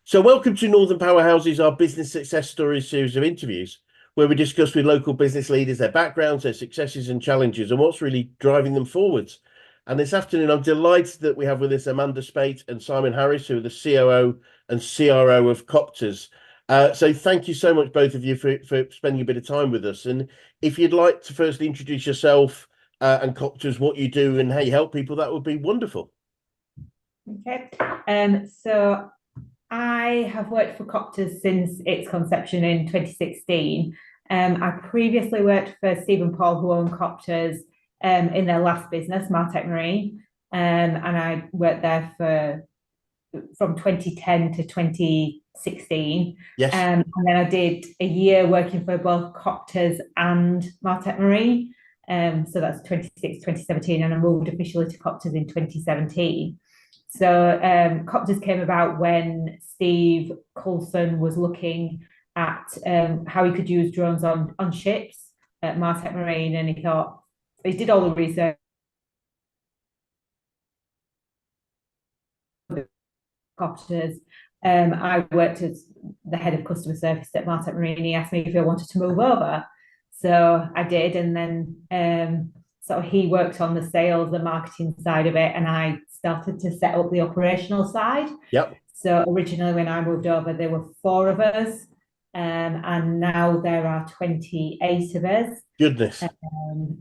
So, welcome to Northern Powerhouses, our business success stories series of interviews, where we discuss with local business leaders their backgrounds, their successes and challenges, and what's really driving them forwards. And this afternoon, I'm delighted that we have with us Amanda Speight and Simon Harris, who are the COO and CRO of Coptrz. So, thank you so much, both of you, for spending a bit of time with us. And if you'd like to firstly introduce yourself and Coptrz, what you do, and how you help people, that would be wonderful. Okay. So I have worked for Coptrz since its conception in 2016. I previously worked for Steve and Paul, who own Coptrz, in their last business, Martech Marine, and I worked there from 2010 to 2016. Yes. And then I did a year working for both Coptrz and Martech Marine. So that's 2017, and I moved officially to Coptrz in 2017. So Coptrz came about when Steve Coulson was looking at how he could use drones on ships at Martech Marine, and he did all the research. Coptrz. I worked as the head of customer service at Martech Marine. He asked me if I wanted to move over, so I did, and then so he worked on the sales and marketing side of it, and I started to set up the operational side. Yep. So originally, when I moved over, there were four of us, and now there are 28 of us. Goodness.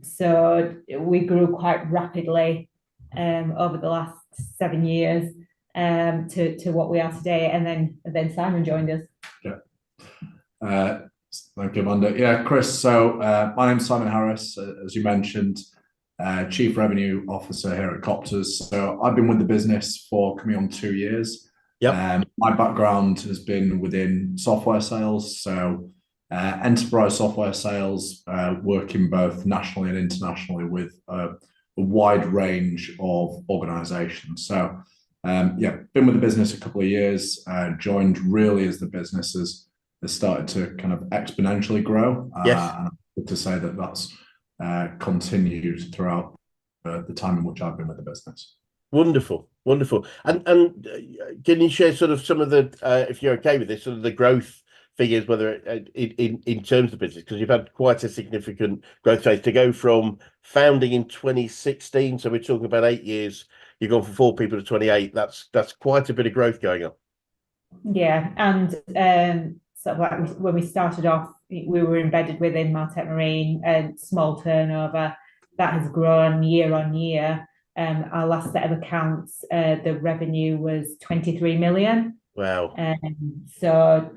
So we grew quite rapidly over the last 7 years to what we are today. And then Simon joined us. Yeah. Thank you, Amanda. Yeah, Chris. So my name's Simon Harris, as you mentioned, Chief Revenue Officer here at Coptrz. So I've been with the business for coming on 2 years. Yep. My background has been within software sales, so enterprise software sales, working both nationally and internationally with a wide range of organizations. So yeah, been with the business a couple of years, joined really as the business has started to kind of exponentially grow. Yes. And I'm good to say that that's continued throughout the time in which I've been with the business. Wonderful, wonderful. And can you share sort of some of the, if you're okay with this, sort of the growth figures, whether in terms of business, because you've had quite a significant growth rate to go from founding in 2016, so we're talking about 8 years. You've gone from 4 people to 28. That's quite a bit of growth going on. Yeah, and sort of like when we started off, we were embedded within Martech Marine, and small turnover that has grown year on year. Our last set of accounts, the revenue was 23 million. Wow. So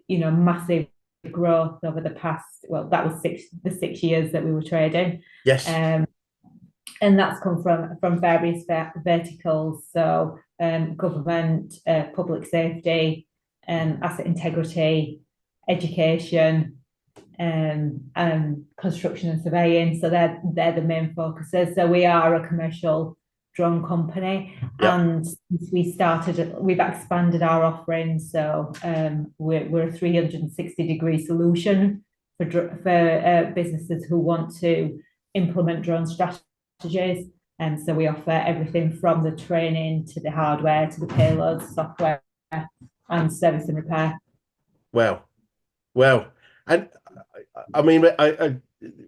massive growth over the past, well, that was the 6 years that we were trading. Yes. And that's come from various verticals. So government, public safety, asset integrity, education, and construction and surveying. So they're the main focuses. So we are a commercial drone company. Yep. And since we've expanded our offerings. So we're a 360-degree solution for businesses who want to implement drone strategies. And so we offer everything from the training to the hardware to the payloads, software, and service and repair. Wow. And I mean,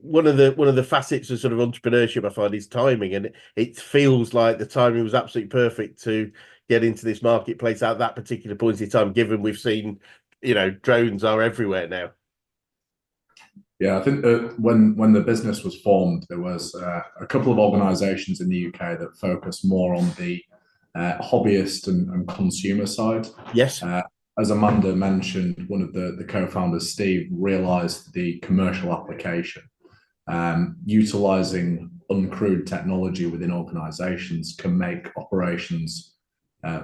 one of the facets of sort of entrepreneurship I find is timing, and it feels like the timing was absolutely perfect to get into this marketplace at that particular point in time, given we've seen, drones are everywhere now. Yeah, I think that when the business was formed, there was a couple of organisations in the UK that focus more on the hobbyist and consumer side. Yes. As Amanda mentioned, one of the co-founders, Steve, realised the commercial application. Utilising uncrewed technology within organisations can make operations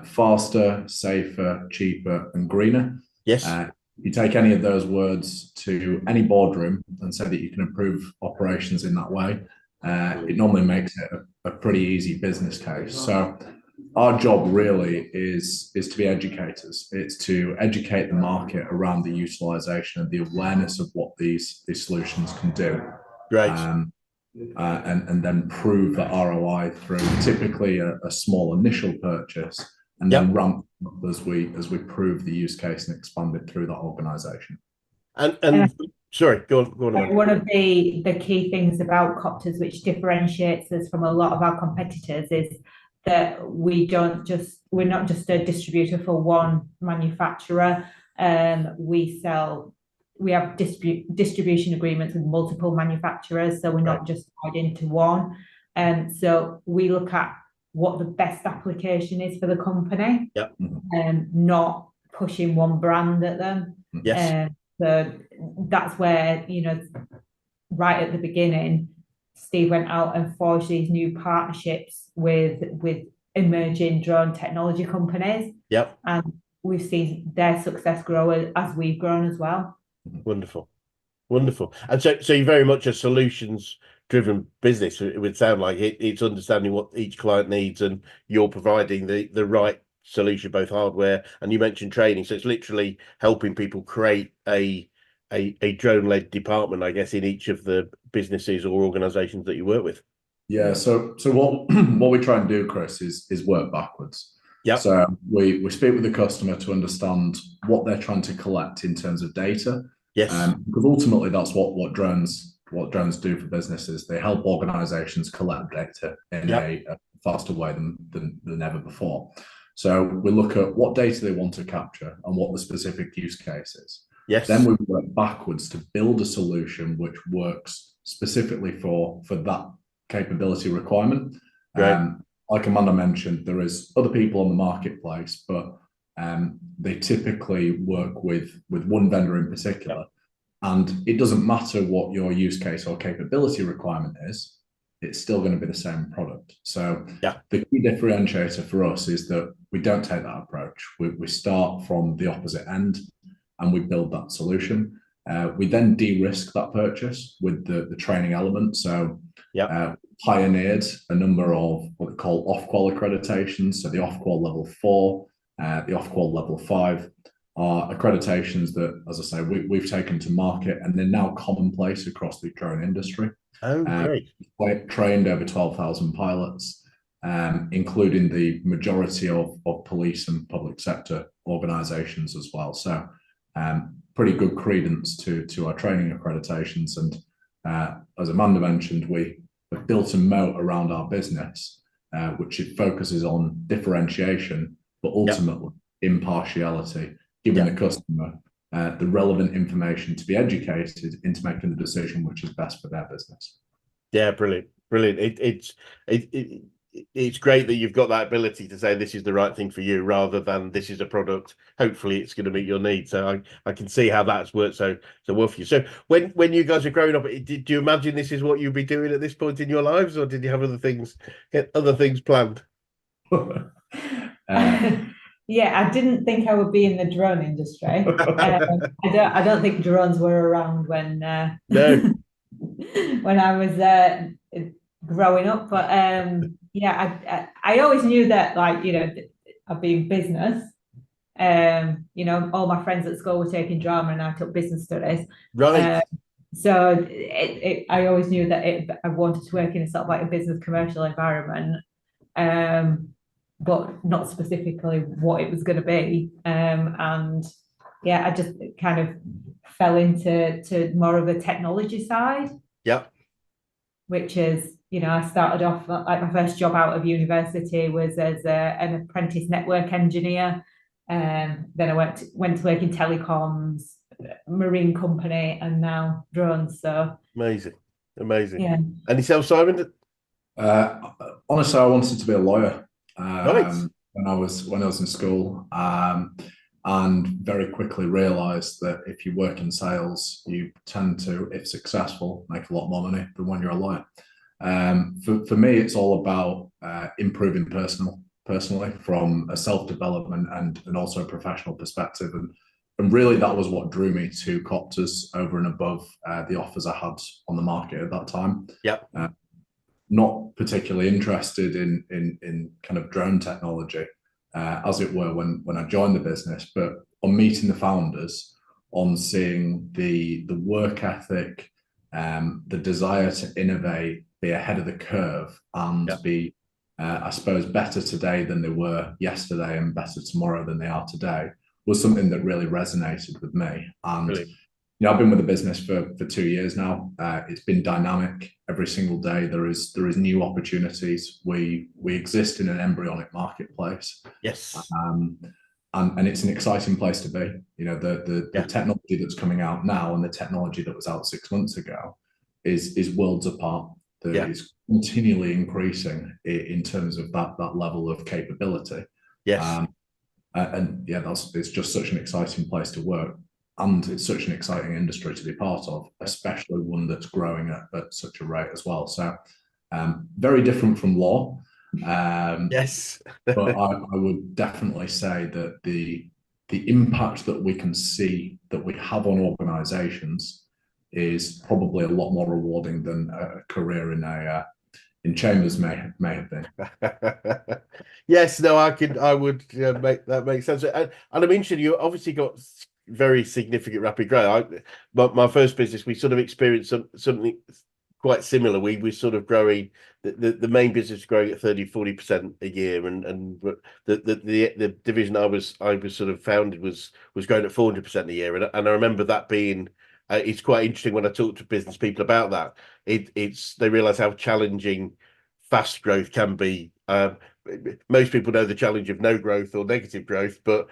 faster, safer, cheaper, and greener. Yes. You take any of those words to any boardroom and say that you can improve operations in that way, it normally makes it a pretty easy business case. So our job really is to be educators. It's to educate the market around the utilization and the awareness of what these solutions can do. Right. And then prove the ROI through typically a small initial purchase and Yep. then ramp as we prove the use case and expand it through that organisation. And sorry, go on, Amanda. One of the key things about Coptrz, which differentiates us from a lot of our competitors, is that we're not just a distributor for one manufacturer. We have distribution agreements with multiple manufacturers, so we're not just tied into one. So we look at what the best application is for the company, not pushing one brand at them. Yes. So that's where, right at the beginning, Steve went out and forged these new partnerships with emerging drone technology companies. Yep. And we've seen their success grow as we've grown as well. Wonderful. And so you're very much a solutions driven business. It would sound like it's understanding what each client needs, and you're providing the right solution, both hardware, and you mentioned training. So it's literally helping people create a drone-led department, I guess, in each of the businesses or organizations that you work with. Yeah. So what we try and do, Chris, is work backwards. Yeah. So we speak with the customer to understand what they're trying to collect in terms of data. Yes. Because ultimately that's what drones do for businesses. They help organizations collect data in a faster way than ever before. So we look at what data they want to capture and what the specific use case is. Yes. Then we work backwards to build a solution which works specifically for that capability requirement. Right. Like Amanda mentioned, there is other people on the marketplace, but they typically work with one vendor in particular. And it doesn't matter what your use case or capability requirement is, it's still going to be the same product. So the key differentiator for us is that we don't take that approach. We start from the opposite end and we build that solution. We then de-risk that purchase with the training element. So pioneered a number of what we call off-qual accreditations. So the off-qual level 4, the off-qual level 5 are accreditations that, as I say, we've taken to market, and they're now commonplace across the drone industry. Oh, great. We've trained over 12,000 pilots, including the majority of police and public sector organizations as well. So pretty good credence to our training accreditations. And as Amanda mentioned, we have built a moat around our business, which it focuses on differentiation, but ultimately impartiality, giving the customer the relevant information to be educated into making the decision which is best for their business. Yeah, brilliant. It's great that you've got that ability to say this is the right thing for you, rather than this is a product, hopefully it's going to meet your needs. So I can see how that's worked so well for you. So when you guys are growing up, do you imagine this is what you'd be doing at this point in your lives, or did you have other things planned? Yeah, I didn't think I would be in the drone industry. I don't think drones were around when no. when I was growing up. But I always knew that, like, I'd be in business. All my friends at school were taking drama and I took business studies. Right. So I always knew that I wanted to work in a sort of like a business commercial environment. But not specifically what it was going to be. I just kind of fell into more of the technology side. Yeah. Which is, I started off, like, my first job out of university was as an apprentice network engineer. Then I went to work in telecoms, marine company, and now drones. So amazing. Yeah. And yourself, Simon? Honestly, I wanted to be a lawyer. Right. When I was in school, and very quickly realised that if you work in sales, you tend to, if successful, make a lot more money than when you're a lawyer. For me, it's all about improving personally from a self-development and also a professional perspective, and really that was what drew me to Coptrz over and above the offers I had on the market at that time. Yeah. Not particularly interested in kind of drone technology, as it were, when I joined the business, but on meeting the founders, on seeing the work ethic, the desire to innovate, be ahead of the curve, and be I suppose better today than they were yesterday and better tomorrow than they are today, was something that really resonated with me. And Brilliant. I've been with the business for 2 years now. It's been dynamic every single day. There is new opportunities. We exist in an embryonic marketplace, Yes. and it's an exciting place to be. The technology that's coming out now and the technology that was out 6 months ago is worlds apart. That is continually increasing in terms of that level of capability. Yes. It's just such an exciting place to work, and it's such an exciting industry to be part of, especially one that's growing at such a rate as well. So very different from law. Yes. But I would definitely say that the impact that we can see that we have on organizations is probably a lot more rewarding than a career in chambers may have been. Yes, no, I would make that make sense. And I'm interested, you obviously got very significant rapid growth. My first business, we sort of experienced something quite similar. We were sort of growing, the main business growing at 30-40% a year, and the division I was sort of founded was growing at 400% a year. And I remember that being, it's quite interesting when I talk to business people about that. They realize how challenging fast growth can be. Most people know the challenge of no growth or negative growth, but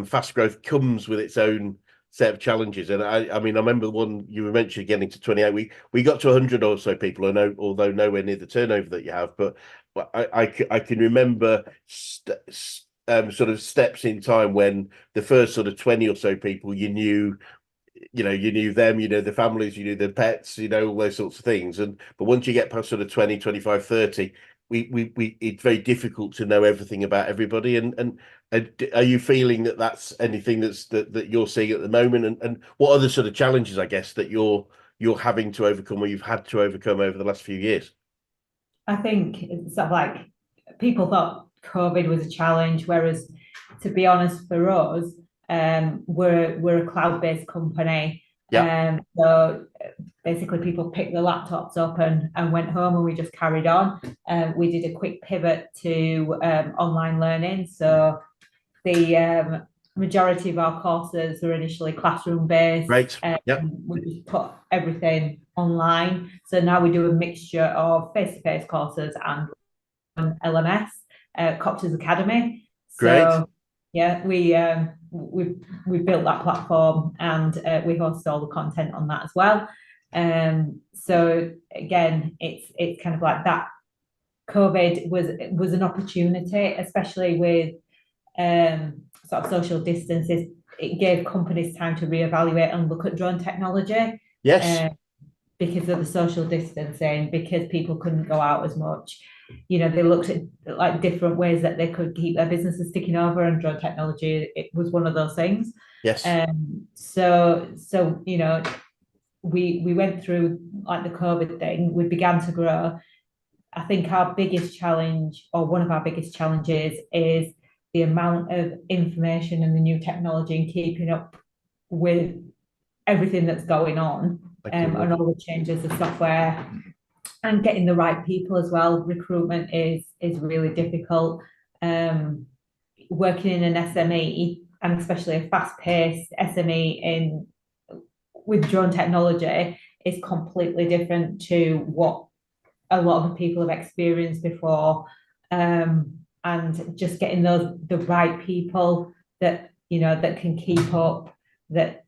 fast growth comes with its own set of challenges. And I mean, I remember the one you were mentioning, getting to 28. We got to 100 or so people, although nowhere near the turnover that you have. But I can remember sort of steps in time when the first sort of 20 or so people you knew them, the families, the pets, all those sorts of things. But once you get past sort of 20, 25, 30, it's very difficult to know everything about everybody. And are you feeling that that's anything that you're seeing at the moment? And what other sort of challenges, I guess, that you're having to overcome, or you've had to overcome over the last few years? I think it's sort of like people thought COVID was a challenge, whereas to be honest, for us, we're a cloud-based company. So basically people picked the laptops up and went home, and we just carried on. We did a quick pivot to online learning. So the majority of our courses were initially classroom-based. Right. We just put everything online. So now we do a mixture of face-to-face courses and LMS, Coptrz Academy. Great. So yeah, we built that platform, and we host all the content on that as well. So again, it's kind of like that. COVID was an opportunity, especially with sort of social distances. It gave companies time to reevaluate and look at drone technology. Yes. Because of the social distancing, because people couldn't go out as much. They looked at like different ways that they could keep their businesses ticking over, and drone technology, it was one of those things. Yes. So we went through like the COVID thing. We began to grow. I think our biggest challenge, or one of our biggest challenges, is the amount of information and the new technology and keeping up with everything that's going on, and all the changes of software, and getting the right people as well. Recruitment is really difficult. Working in an SME, and especially a fast-paced SME with drone technology, is completely different to what a lot of the people have experienced before. And just getting the right people that that can keep up, that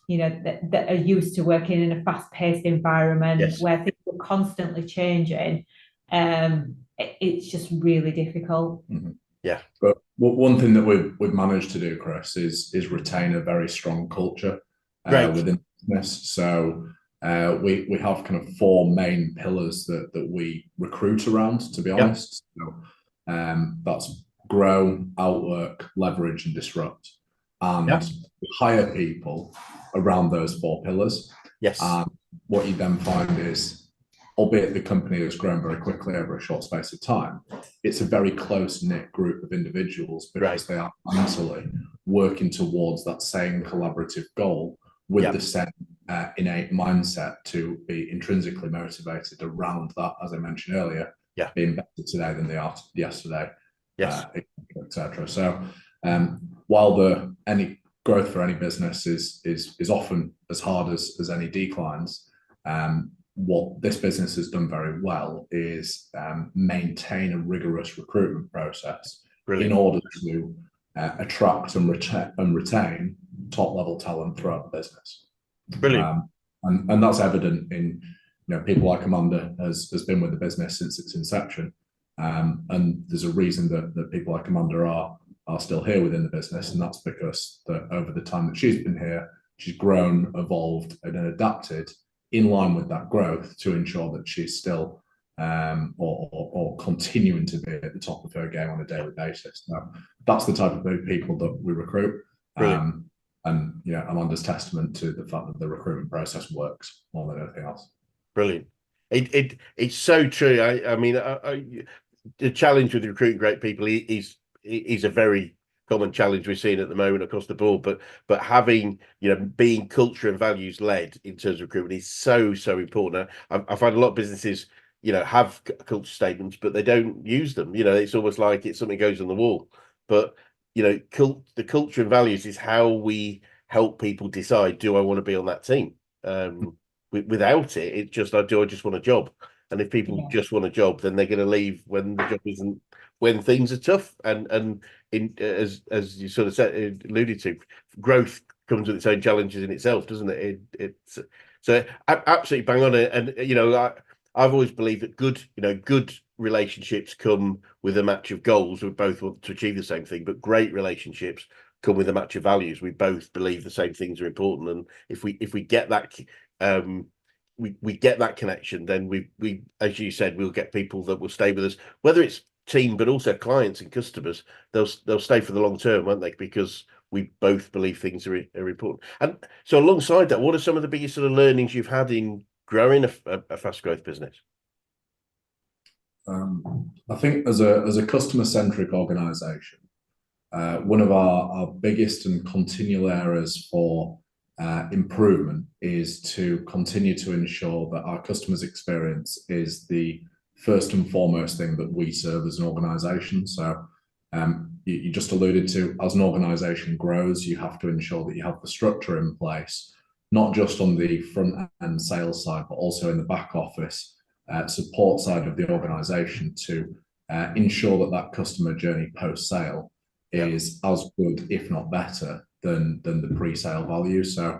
that are used to working in a fast-paced environment where things are constantly changing. It's just really difficult. Yeah. But one thing that we've managed to do, Chris, is retain a very strong culture within the business. So we have kind of 4 main pillars that we recruit around, to be honest. So that's grow, outwork, leverage, and disrupt. And hire people around those 4 pillars. Yes. And what you then find is, albeit the company has grown very quickly over a short space of time, it's a very close-knit group of individuals, because they are mentally working towards that same collaborative goal with the same innate mindset to be intrinsically motivated around that, as I mentioned earlier, being better today than they are yesterday, Yes. etc. So while any growth for any business is often as hard as any declines, what this business has done very well is maintain a rigorous recruitment process in order to attract and retain top level talent throughout the business. Brilliant. And that's evident in people like Amanda has been with the business since its inception, and there's a reason that people like Amanda are still here within the business, and that's because that over the time that she's been here, she's grown, evolved, and adapted in line with that growth to ensure that she's still or continuing to be at the top of her game on a daily basis. Now, that's the type of people that we recruit. And Amanda's testament to the fact that the recruitment process works more than anything else. Brilliant. It's so true. I mean, the challenge with recruiting great people is a very common challenge we're seeing at the moment across the board. But having, being culture and values led in terms of recruitment is so important. I find a lot of businesses, have culture statements, but they don't use them. It's almost like it's something goes on the wall. But the culture and values is how we help people decide, do I want to be on that team? Without it, do I just want a job? And if people just want a job, then they're going to leave when the job isn't, when things are tough. And as you sort of alluded to, growth comes with its own challenges in itself, doesn't it? It's so absolutely bang on it. And I've always believed that good relationships come with a match of goals. We both want to achieve the same thing, but great relationships come with a match of values. We both believe the same things are important, and if we get that, we get that connection, then we as you said, we'll get people that will stay with us, whether it's team but also clients and customers. They'll stay for the long term, won't they? Because we both believe things are important. And so alongside that, what are some of the biggest sort of learnings you've had in growing a fast growth business? I think as a customer centric organization, one of our biggest and continual areas for improvement is to continue to ensure that our customers' experience is the first and foremost thing that we serve as an organization. So you just alluded to, as an organization grows, you have to ensure that you have the structure in place, not just on the front end sales side, but also in the back office support side of the organization to ensure that customer journey post sale is as good, if not better, than the pre-sale value. So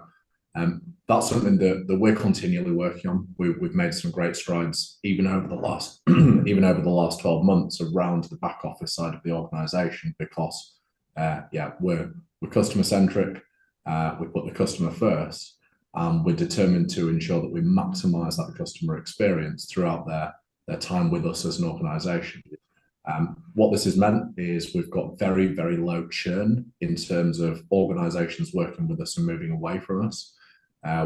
that's something that we're continually working on. We've made some great strides even over the last 12 months around the back office side of the organization, because we're customer centric. We put the customer first, and we're determined to ensure that we maximize that customer experience throughout their time with us as an organization. What this has meant is we've got very, very low churn in terms of organizations working with us and moving away from us.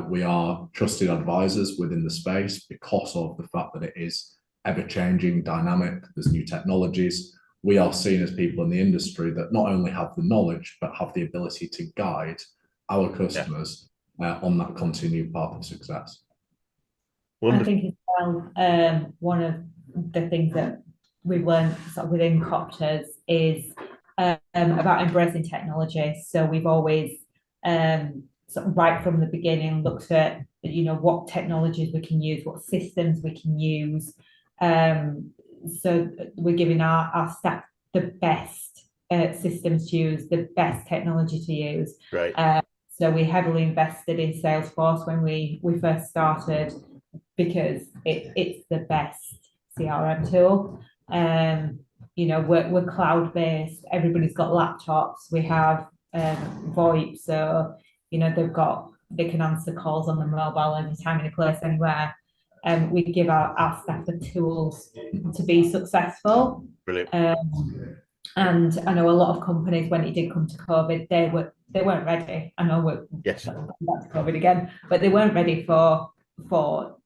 We are trusted advisors within the space because of the fact that it is ever-changing, dynamic, there's new technologies. We are seen as people in the industry that not only have the knowledge, but have the ability to guide our customers on that continued path of success. Wonderful. I think as well, one of the things that we've learned sort of within Coptrz is about embracing technology. So we've always sort of right from the beginning looked at what technologies we can use, what systems we can use. So we're giving our staff the best systems to use, the best technology to use. Right. So we heavily invested in Salesforce when we first started, because it's the best CRM tool. We're cloud-based. Everybody's got laptops. We have VoIP, so they can answer calls on the mobile anytime, any place, anywhere. We give our staff the tools to be successful. Brilliant. And I know a lot of companies, when it did come to COVID, they weren't ready. I know we're back to COVID again, but they weren't ready for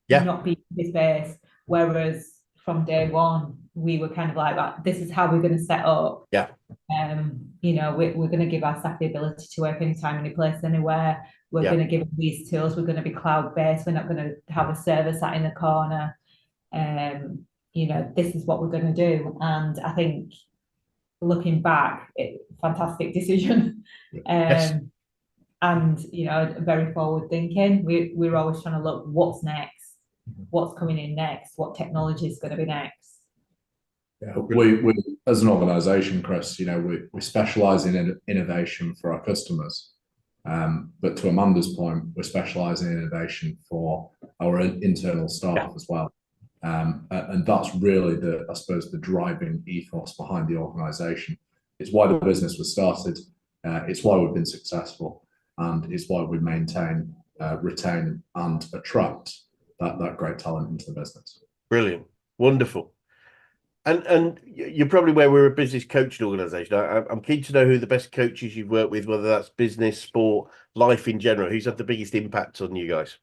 not being space. Whereas from day one, we were kind of like, right, this is how we're going to set up. Yeah. We're going to give our staff the ability to work anytime, any place, anywhere. We're going to give them these tools. We're going to be cloud-based. We're not going to have a server sat in the corner. this is what we're going to do. And I think looking back, fantastic decision. Yes. And very forward thinking. We're always trying to look what's next, what's coming in next, what technology is going to be next. Yeah, we as an organisation, Chris, we specialise in innovation for our customers, but to Amanda's point, we specialise in innovation for our internal staff as well, and that's really I suppose, the driving ethos behind the organisation. It's why the business was started. It's why we've been successful, and it's why we maintain, retain, and attract that great talent into the business. Brilliant. Wonderful. And you're probably aware we're a business coaching organisation. I'm keen to know who the best coaches you've worked with, whether that's business, sport, life in general. Who's had the biggest impact on you guys?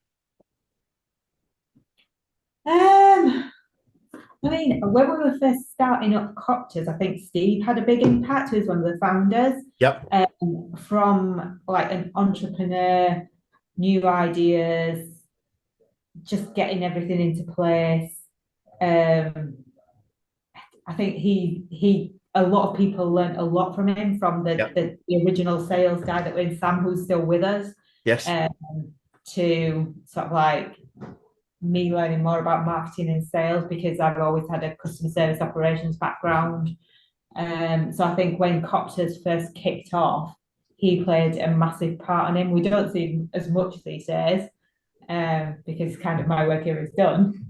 I mean, when we were first starting up Coptrz, I think Steve had a big impact. He was one of the founders. Yep. From like an entrepreneur, new ideas, just getting everything into place. I think he a lot of people learned a lot from him, from the original sales guy that was Sam, who's still with us. Yes. To sort of like me learning more about marketing and sales, because I've always had a customer service operations background. So I think when Coptrz first kicked off, he played a massive part in him. We don't see him as much these days, because kind of my work here is done.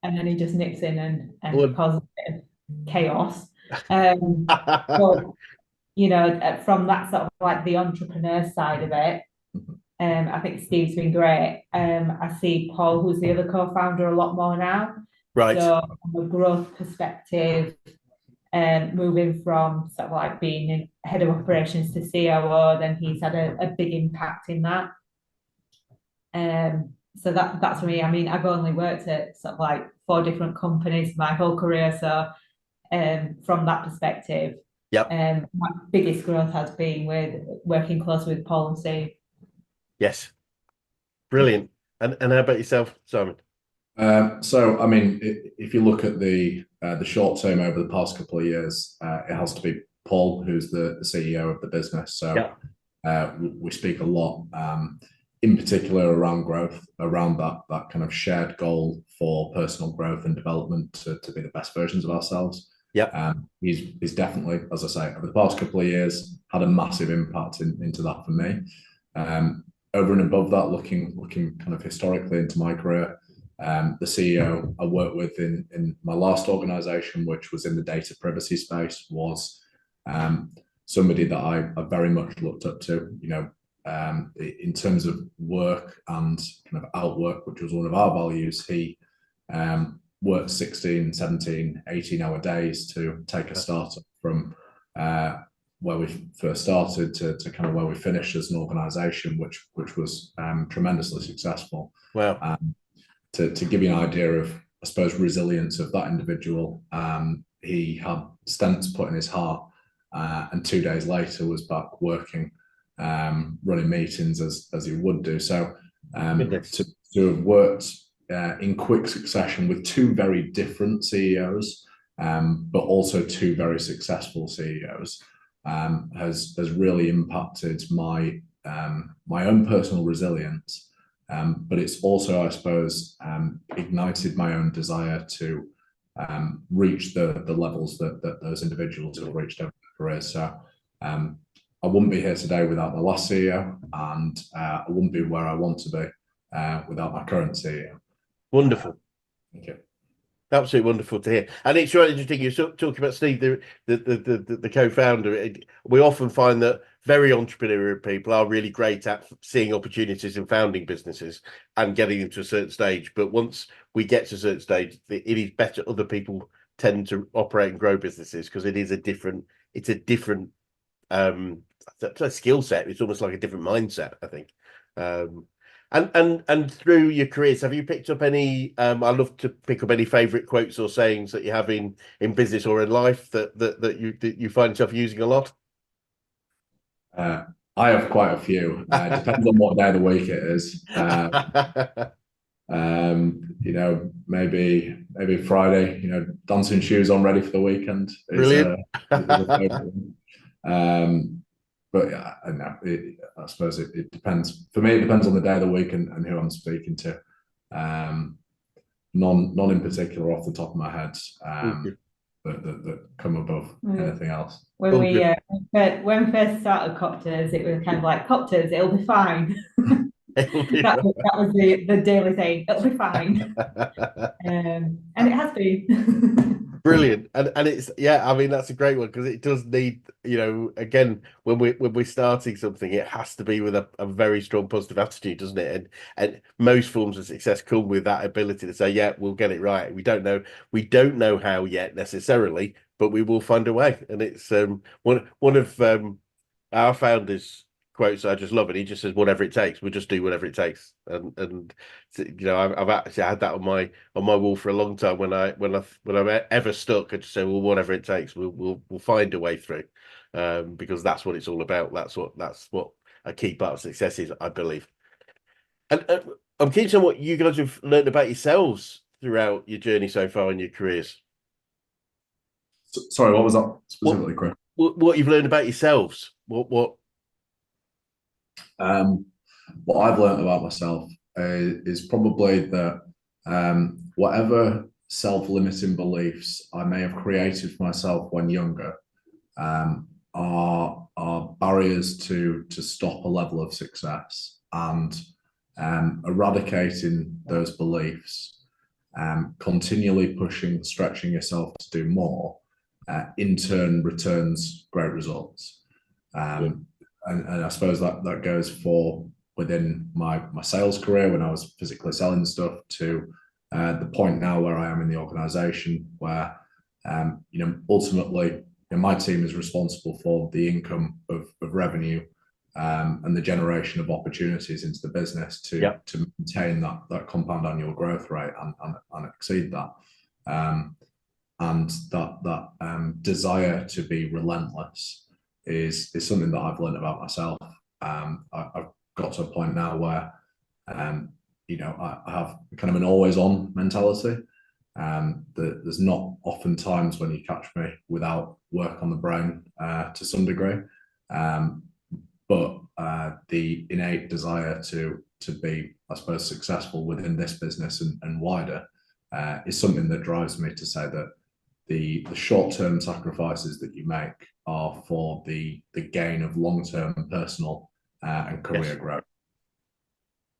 And then he just nips in and causes a bit of chaos. But from that sort of like the entrepreneur side of it, I think Steve's been great. I see Paul, who's the other co-founder, a lot more now. Right. So from a growth perspective, moving from sort of like being head of operations to COO, then he's had a big impact in that. So that's for me. I mean, I've only worked at sort of like 4 different companies my whole career. So from that perspective, my biggest growth has been with working closely with Paul and Steve. Yes. Brilliant. And how about yourself, Simon? So, I mean, if you look at the short term over the past couple of years, it has to be Paul, who's the CEO of the business. So we speak a lot, in particular around growth, around that kind of shared goal for personal growth and development to be the best versions of ourselves. He's definitely, as I say, over the past couple of years, had a massive impact into that for me. Over and above that, looking kind of historically into my career, the CEO I worked with in my last organisation, which was in the data privacy space, was somebody that I very much looked up to, in terms of work and kind of outwork, which was one of our values. He worked 16, 17, 18-hour days to take a startup from where we first started to kind of where we finished as an organisation, which was tremendously successful. Wow. To give you an idea of, I suppose, resilience of that individual, he had stents put in his heart, and 2 days later was back working, running meetings as he would do. So to have worked in quick succession with 2 very different CEOs, but also 2 very successful CEOs, has really impacted my own personal resilience. But it's also, I suppose, ignited my own desire to reach the levels that those individuals have reached over their careers. So I wouldn't be here today without the last CEO, and I wouldn't be where I want to be without my current CEO. Wonderful. Thank you. Absolutely wonderful to hear. And it's really interesting you're talking about Steve, the co-founder. We often find that very entrepreneurial people are really great at seeing opportunities in founding businesses and getting them to a certain stage. But once we get to a certain stage, it is better other people tend to operate and grow businesses, because it's a different skill set. It's almost like a different mindset, I think. And through your careers, have you picked up any? I love to pick up any favourite quotes or sayings that you have in business or in life that you find yourself using a lot. I have quite a few. Depends on what day of the week it is. maybe Friday, dancing shoes on, ready for the weekend is Brilliant. is a favorite one. But yeah, I suppose it depends. For me, it depends on the day of the week and who I'm speaking to. None in particular off the top of my head that come above anything else. When we first started Coptrz, it was kind of like Coptrz, it'll be fine. That was the daily thing. It'll be fine, and it has been. Brilliant, and it's I mean that's a great one because it does need again when we're starting something, it has to be with a very strong positive attitude, doesn't it? And most forms of success come with that ability to say, yeah, we'll get it right. We don't know how yet necessarily, but we will find a way. And it's one of our founders quotes I just love it. He just says, "Whatever it takes, we'll just do whatever it takes." And I've actually had that on my wall for a long time. When I'm ever stuck, I just say, "Well, whatever it takes, we'll find a way through," because that's what it's all about. That's what a key part of success is, I believe. And I'm keen to know what you guys have learned about yourselves throughout your journey so far in your careers. Sorry, what was that specifically, Chris? What you've learned about yourselves? What I've learned about myself is probably that whatever self-limiting beliefs I may have created for myself when younger are barriers to stop a level of success, and eradicating those beliefs, continually pushing, stretching yourself to do more, in turn returns great results. And I suppose that goes for within my sales career when I was physically selling stuff to the point now where I am in the organisation where ultimately my team is responsible for the income of revenue and the generation of opportunities into the business to maintain that compound annual growth rate and exceed that. And that desire to be relentless is something that I've learned about myself. I've got to a point now where I have kind of an always-on mentality. There's not often times when you catch me without work on the brain to some degree, but the innate desire to be, I suppose, successful within this business and wider is something that drives me to say that the short-term sacrifices that you make are for the gain of long-term personal and career growth.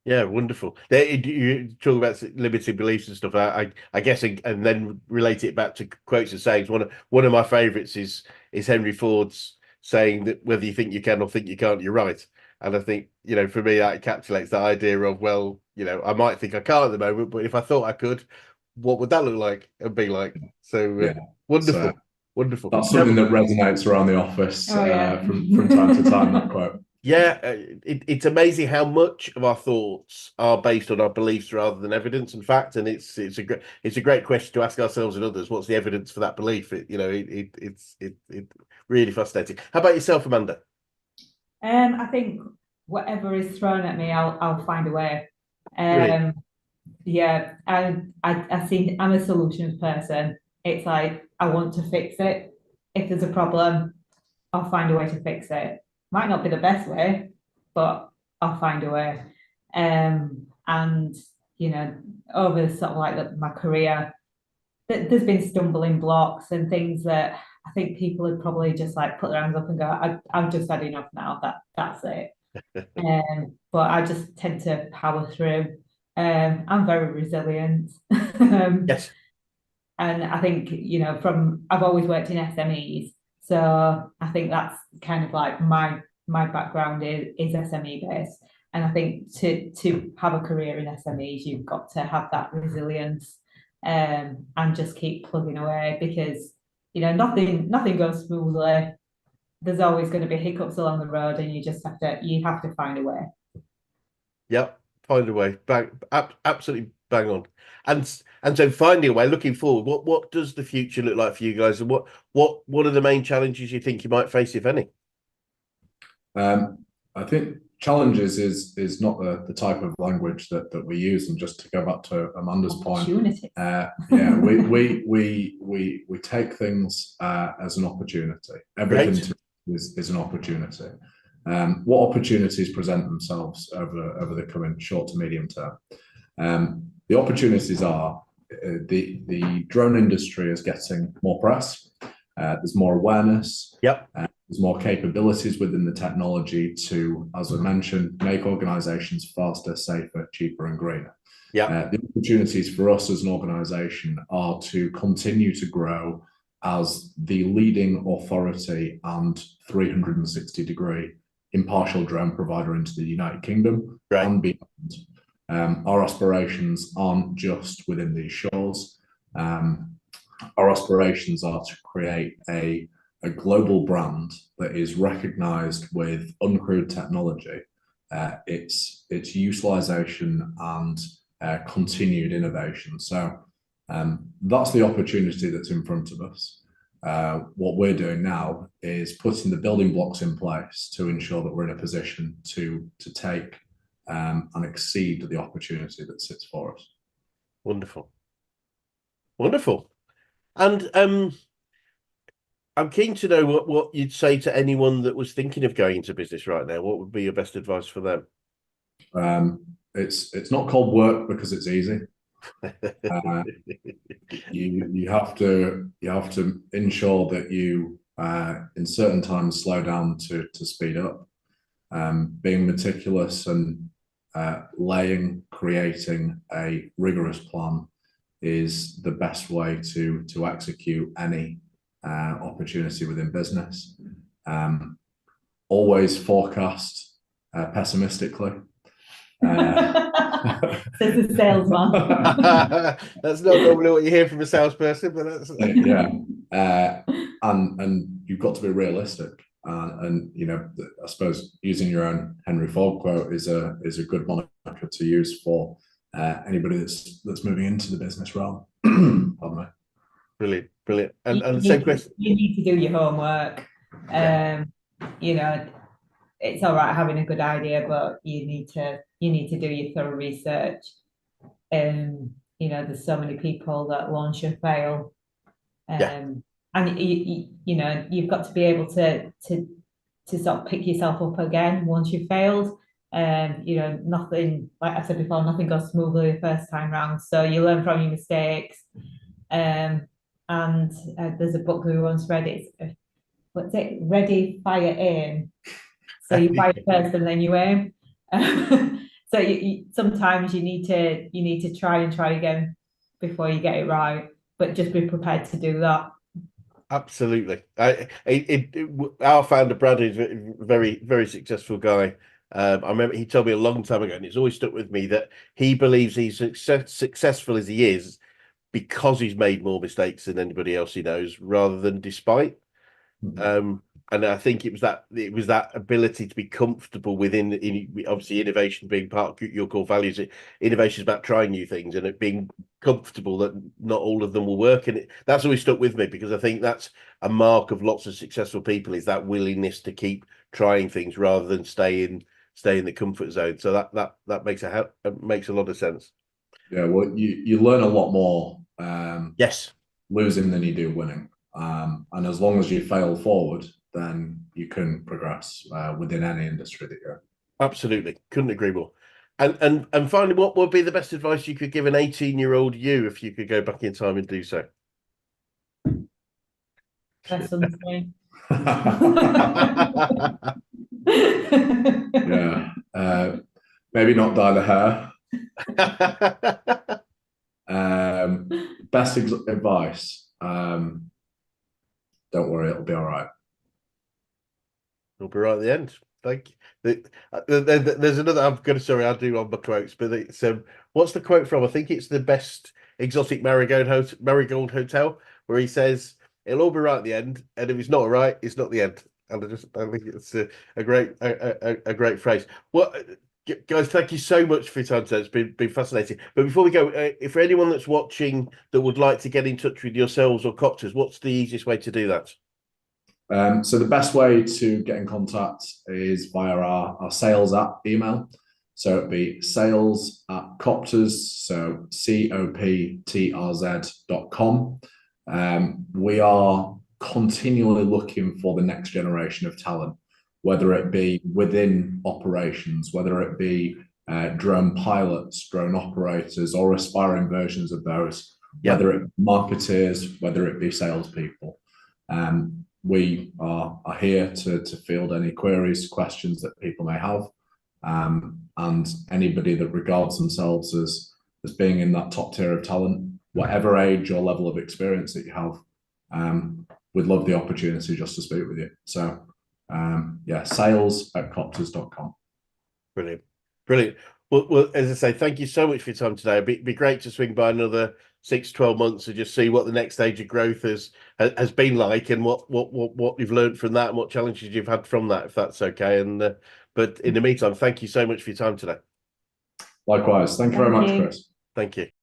Yeah, wonderful. You talk about limiting beliefs and stuff. I guess, and then relate it back to quotes and sayings. One of my favourites is Henry Ford's saying that whether you think you can or think you can't, you're right. And I think for me that encapsulates the idea of, well, I might think I can't at the moment, but if I thought I could, what would that look like and be like? So wonderful, wonderful. That's something that resonates around the office from time to time. That quote. Yeah, it's amazing how much of our thoughts are based on our beliefs rather than evidence and fact, and it's a great question to ask ourselves and others. What's the evidence for that belief? It's really fascinating. How about yourself, Amanda? I think whatever is thrown at me, I'll find a way. Yeah, I think I'm a solutions person. It's like I want to fix it. If there's a problem, I'll find a way to fix it. Might not be the best way, but I'll find a way. And over sort of like my career, there's been stumbling blocks and things that I think people would probably just like put their hands up and go, I've just had enough now. That's it. But I just tend to power through. I'm very resilient. Yes. And I think, I've always worked in SMEs. So I think that's kind of like my background is SME based. And I think to have a career in SMEs, you've got to have that resilience and just keep plugging away because, nothing goes smoothly. There's always going to be hiccups along the road and you have to find a way. Yep, find a way. Absolutely bang on. And so finding a way, looking forward, what does the future look like for you guys, and what are the main challenges you think you might face, if any? I think challenges is not the type of language that we use. And just to go back to Amanda's point, yeah, we take things as an opportunity. Everything is an opportunity. What opportunities present themselves over the coming short to medium term? The opportunities are the drone industry is getting more press. There's more awareness. Yep. There's more capabilities within the technology to, as I mentioned, make organizations faster, safer, cheaper, and greener. Yeah. The opportunities for us as an organization are to continue to grow as the leading authority and 360-degree impartial drone provider into the United Kingdom and beyond. Our aspirations aren't just within these shores. Our aspirations are to create a global brand that is recognized with uncrewed technology, its utilization and continued innovation. So that's the opportunity that's in front of us. What we're doing now is putting the building blocks in place to ensure that we're in a position to take and exceed the opportunity that sits for us. Wonderful. And I'm keen to know what you'd say to anyone that was thinking of going into business right now. What would be your best advice for them? It's not called work because it's easy. You have to ensure that you in certain times slow down to speed up. Being meticulous and creating a rigorous plan is the best way to execute any opportunity within business. Always forecast pessimistically. Says the salesman. That's not normally what you hear from a salesperson, but that's and you've got to be realistic. And you know, I suppose using your own Henry Ford quote is a good moniker to use for anybody that's moving into the business realm. Pardon me. Brilliant. And the same question. You need to do your homework. You know, it's all right having a good idea, but you need to do your thorough research. You know, there's so many people that launch and fail. And you know, you've got to be able to sort of pick yourself up again once you've failed. You know, nothing, like I said before, nothing goes smoothly the first time round. So you learn from your mistakes. And there's a book we once read. It's what's it? Ready, fire, aim. So you fire first and then you aim. So sometimes you need to try again before you get it right, but just be prepared to do that. Absolutely. Our founder Brad is a very, very successful guy. I remember he told me a long time ago, and it's always stuck with me, that he believes he's successful as he is because he's made more mistakes than anybody else he knows, rather than despite. And I think it was that ability to be comfortable within obviously innovation being part of your core values. Innovation is about trying new things and it being comfortable that not all of them will work. And that's always stuck with me, because I think that's a mark of lots of successful people, is that willingness to keep trying things rather than stay in the comfort zone. So that makes a lot of sense. Yeah, well, you learn a lot more yes, losing than you do winning. And as long as you fail forward, then you can progress within any industry that you're in. Absolutely. Couldn't agree more. And finally, what would be the best advice you could give an 18-year-old you if you could go back in time and do so? That's something. Yeah. Maybe not dye the hair. Best advice. Don't worry, it'll be all right. It'll be right at the end. Thank you. There's another. I'll do on my quotes, but it's what's the quote from? I think it's the Best Exotic Marigold Hotel, where he says, "It'll all be right at the end, and if it's not right, it's not the end." And I think it's a great phrase. Well, guys, thank you so much for your time today. It's been fascinating. But before we go, if for anyone that's watching that would like to get in touch with yourselves or Coptrz, what's the easiest way to do that? So the best way to get in contact is via our sales app email. So it'd be sales@Coptrz, so COPTRZ.com. We are continually looking for the next generation of talent, whether it be within operations, whether it be drone pilots, drone operators, or aspiring versions of those, whether it be marketers, whether it be salespeople. We are here to field any queries, questions that people may have. And anybody that regards themselves as being in that top tier of talent, whatever age or level of experience that you have, we'd love the opportunity just to speak with you. So sales@Coptrz.com. Brilliant. Brilliant. Well, as I say, thank you so much for your time today. It'd be great to swing by another 6-12 months to just see what the next stage of growth has been like, and what you've learned from that, and what challenges you've had from that, if that's okay. And but in the meantime, thank you so much for your time today. Likewise. Thank you very much, Chris. Thank you.